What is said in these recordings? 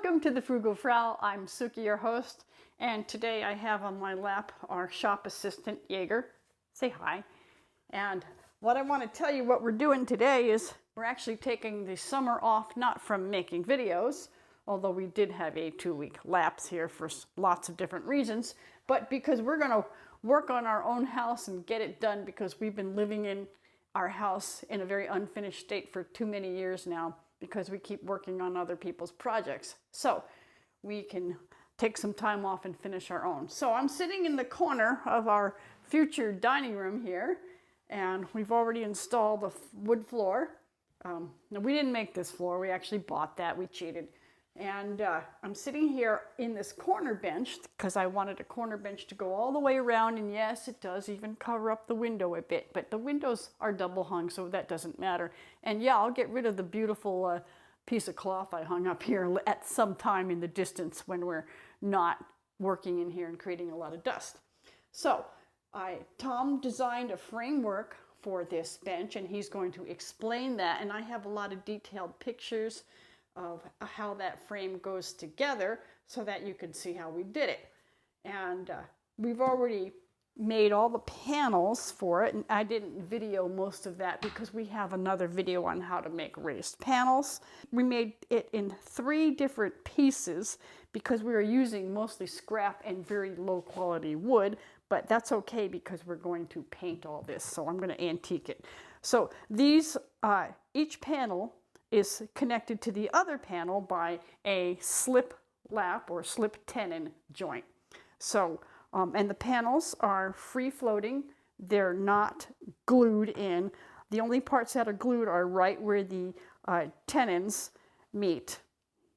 Welcome to the Frugal Frau. I'm Sukey, your host, and today I have on my lap our shop assistant, Jaeger. Say hi. And what I want to tell you what we're doing today is we're actually taking the summer off, not from making videos, although we did have a 2-week lapse here for lots of different reasons, but because we're going to work on our own house and get it done because we've been living in our house in a very unfinished state for too many years now, because we keep working on other people's projects. So we can take some time off and finish our own. So I'm sitting in the corner of our future dining room here, and we've already installed a wood floor. Now we didn't make this floor, we actually bought that, we cheated. And I'm sitting here in this corner bench because I wanted a corner bench to go all the way around, and yes, it does even cover up the window a bit, but the windows are double hung, so that doesn't matter. And yeah, I'll get rid of the beautiful piece of cloth I hung up here at some time in the distance when we're not working in here and creating a lot of dust. So Tom designed a framework for this bench, and he's going to explain that, and I have a lot of detailed pictures of how that frame goes together so that you can see how we did it. And we've already made all the panels for it, and I didn't video most of that because we have another video on how to make raised panels. We made it in 3 different pieces because we were using mostly scrap and very low quality wood, but that's okay because we're going to paint all this, so I'm going to antique it. So these, each panel is connected to the other panel by a slip lap or slip tenon joint. So, and the panels are free floating. They're not glued in. The only parts that are glued are right where the tenons meet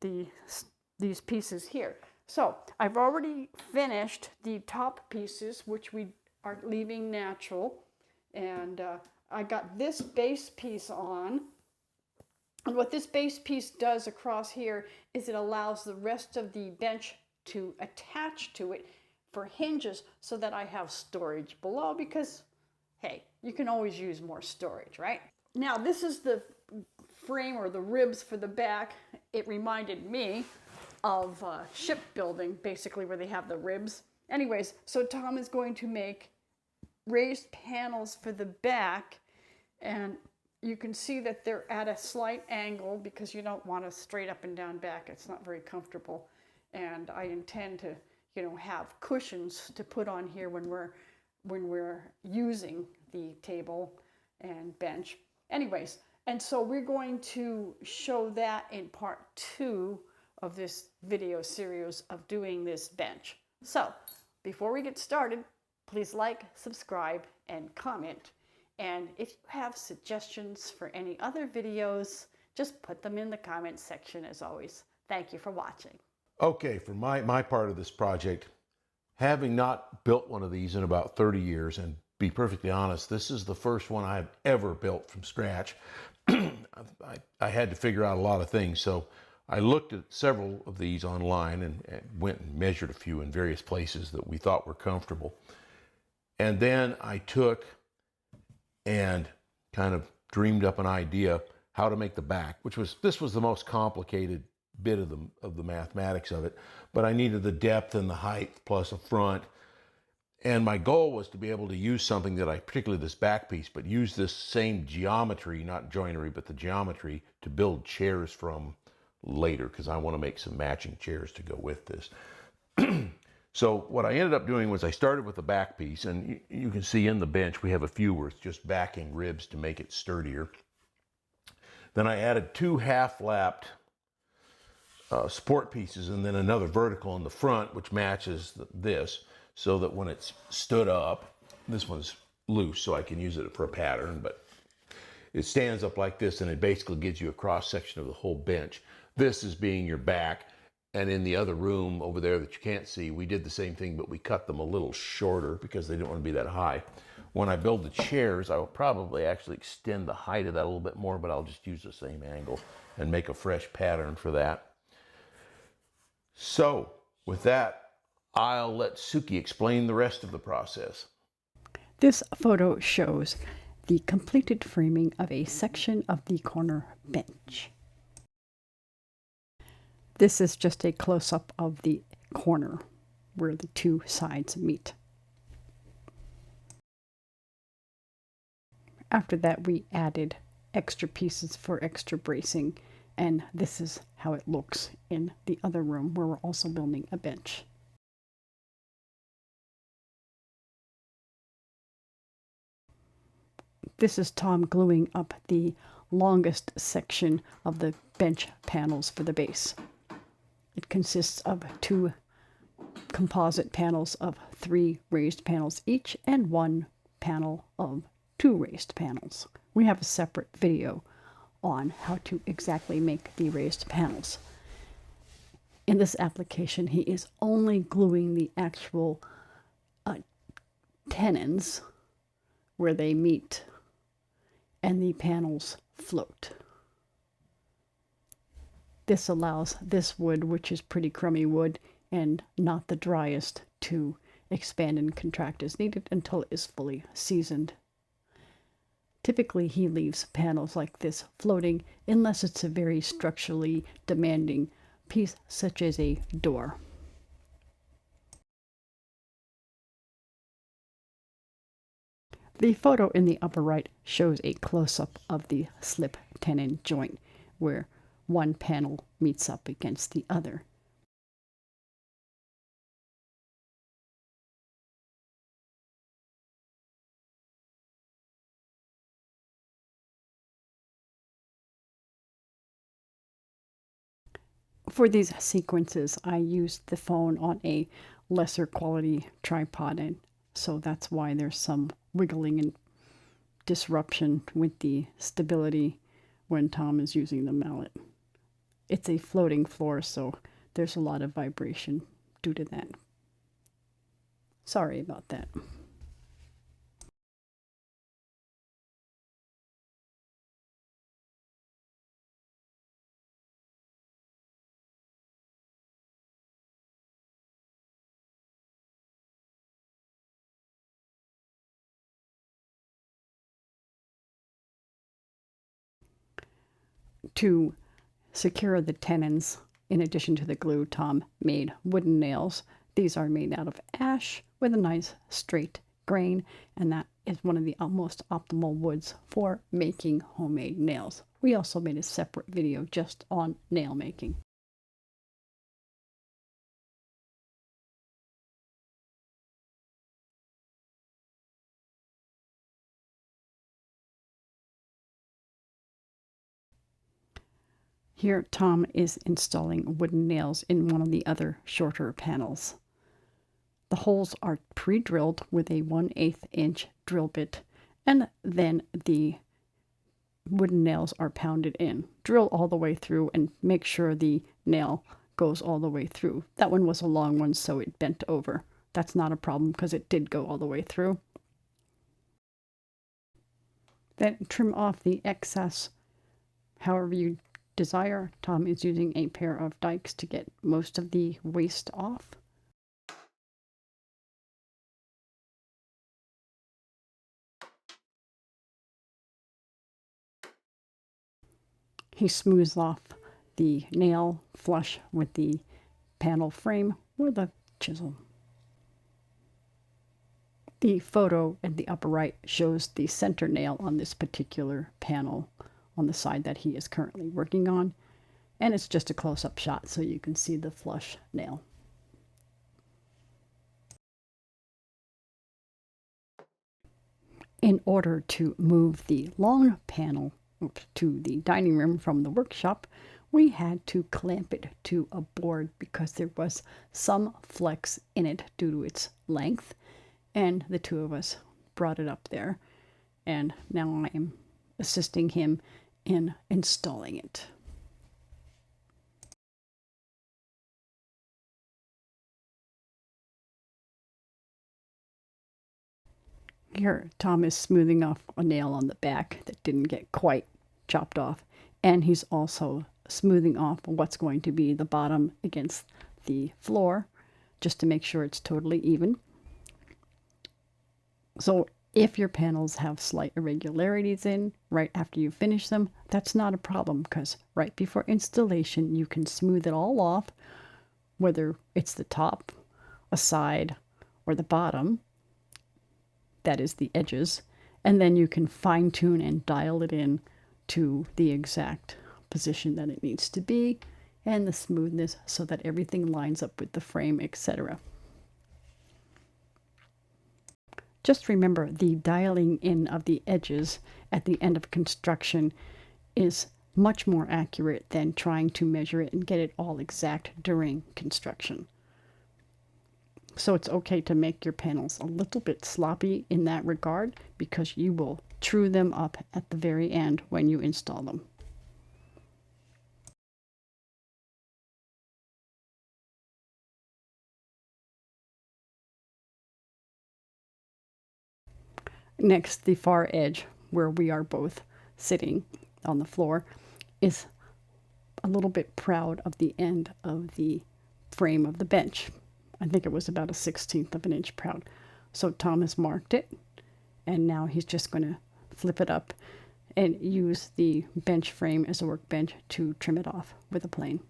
these pieces here. So I've already finished the top pieces, which we are leaving natural. And I got this base piece on. And what this base piece does across here is it allows the rest of the bench to attach to it for hinges so that I have storage below because, hey, you can always use more storage, right? Now, this is the frame or the ribs for the back. It reminded me of shipbuilding, basically, where they have the ribs. Anyways, so Tom is going to make raised panels for the back, and you can see that they're at a slight angle because you don't want a straight up and down back. It's not very comfortable. And I intend to, have cushions to put on here when we're using the table and bench. Anyways, and so we're going to show that in part 2 of this video series of doing this bench. So before we get started, please like, subscribe, and comment. And if you have suggestions for any other videos, just put them in the comments section as always. Thank you for watching. Okay, for my part of this project, having not built one of these in about 30 years, and be perfectly honest, this is the first one I've ever built from scratch. I had to figure out a lot of things, so I looked at several of these online and went and measured a few in various places that we thought were comfortable. And then I took and kind of dreamed up an idea how to make the back, this was the most complicated bit of the mathematics of it, but I needed the depth and the height plus a front. And my goal was to be able to use something that particularly this back piece, but use this same geometry, not joinery, but the geometry to build chairs from later, because I want to make some matching chairs to go with this. So what I ended up doing was I started with the back piece, and you can see in the bench we have a few where it's just backing ribs to make it sturdier. Then I added 2 half-lapped support pieces and then another vertical in the front which matches this, so that when it's stood up, this one's loose so I can use it for a pattern, but it stands up like this and it basically gives you a cross section of the whole bench. This is being your back. And in the other room over there that you can't see, we did the same thing, but we cut them a little shorter because they didn't want to be that high. When I build the chairs, I will probably actually extend the height of that a little bit more, but I'll just use the same angle and make a fresh pattern for that. So with that, I'll let Sukey explain the rest of the process. This photo shows the completed framing of a section of the corner bench. This is just a close-up of the corner where the two sides meet. After that, we added extra pieces for extra bracing, and this is how it looks in the other room where we're also building a bench. This is Tom gluing up the longest section of the bench panels for the base. It consists of 2 composite panels of 3 raised panels each and 1 panel of 2 raised panels. We have a separate video on how to exactly make the raised panels. In this application, he is only gluing the actual tenons where they meet and the panels float. This allows this wood, which is pretty crummy wood and not the driest, to expand and contract as needed until it is fully seasoned. Typically, he leaves panels like this floating unless it's a very structurally demanding piece, such as a door. The photo in the upper right shows a close-up of the slip tenon joint, where one panel meets up against the other. For these sequences, I used the phone on a lesser quality tripod, and so that's why there's some wiggling and disruption with the stability when Tom is using the mallet. It's a floating floor, so there's a lot of vibration due to that. Sorry about that. To secure the tenons, in addition to the glue, Tom made wooden nails. These are made out of ash with a nice straight grain, and that is one of the most optimal woods for making homemade nails. We also made a separate video just on nail making. Here, Tom is installing wooden nails in one of the other shorter panels. The holes are pre-drilled with a 1/8 inch drill bit, and then the wooden nails are pounded in. Drill all the way through and make sure the nail goes all the way through. That one was a long one, so it bent over. That's not a problem because it did go all the way through. Then trim off the excess however you desire. Tom is using a pair of dikes to get most of the waste off. He smooths off the nail flush with the panel frame with a chisel. The photo in the upper right shows the center nail on this particular panel on the side that he is currently working on, and it's just a close-up shot so you can see the flush nail. In order to move the long panel to the dining room from the workshop, we had to clamp it to a board because there was some flex in it due to its length, and the two of us brought it up there, and now I am assisting him in installing it. Here, Tom is smoothing off a nail on the back that didn't get quite chopped off, and he's also smoothing off what's going to be the bottom against the floor, just to make sure it's totally even. So If your panels have slight irregularities in right after you finish them, that's not a problem because right before installation you can smooth it all off, whether it's the top, a side, or the bottom, that is the edges, and then you can fine tune and dial it in to the exact position that it needs to be and the smoothness so that everything lines up with the frame, etc. Just remember the dialing in of the edges at the end of construction is much more accurate than trying to measure it and get it all exact during construction. So it's okay to make your panels a little bit sloppy in that regard because you will true them up at the very end when you install them. Next, the far edge where we are both sitting on the floor is a little bit proud of the end of the frame of the bench. I think it was about 1/16 of an inch proud. So Tom has marked it, and now he's just going to flip it up and use the bench frame as a workbench to trim it off with a plane.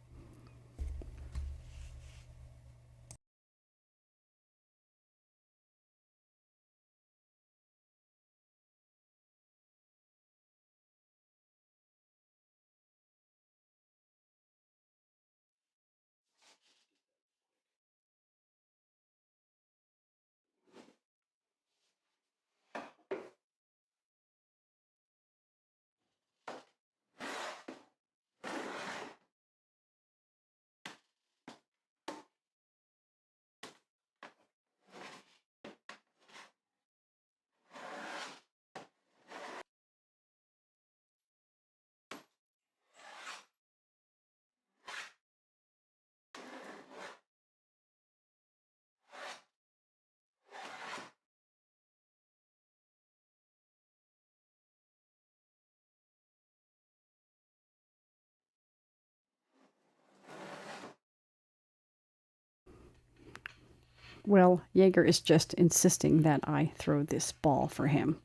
Well, Jaeger is just insisting that I throw this ball for him.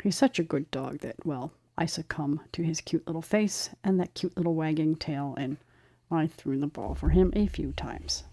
He's such a good dog that, well, I succumb to his cute little face and that cute little wagging tail, and I threw the ball for him a few times.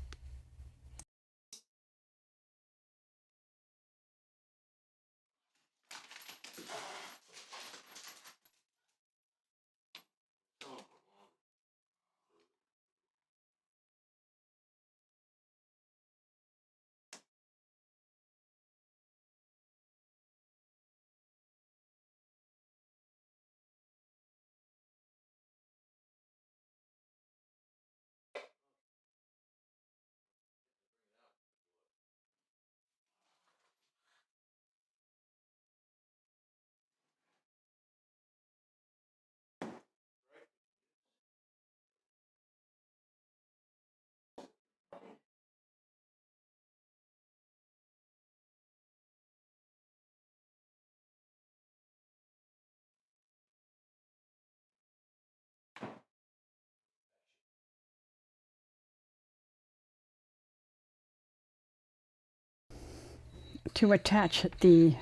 To attach the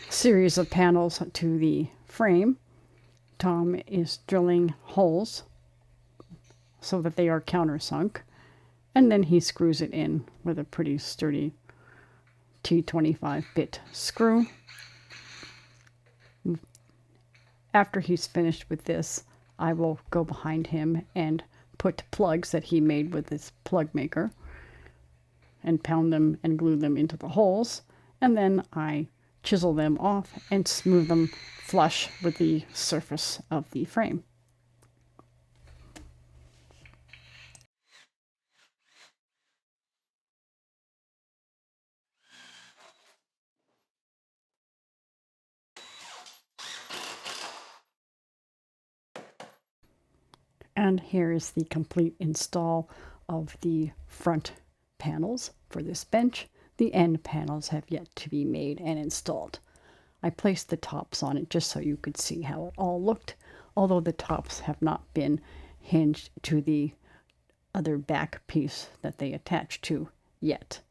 series of panels to the frame, Tom is drilling holes so that they are countersunk, and then he screws it in with a pretty sturdy T25 bit screw. After he's finished with this, I will go behind him and put plugs that he made with his plug maker and pound them and glue them into the holes, and then I chisel them off and smooth them flush with the surface of the frame. And here is the complete install of the front panels for this bench. The end panels have yet to be made and installed. I placed the tops on it just so you could see how it all looked, although the tops have not been hinged to the other back piece that they attach to yet.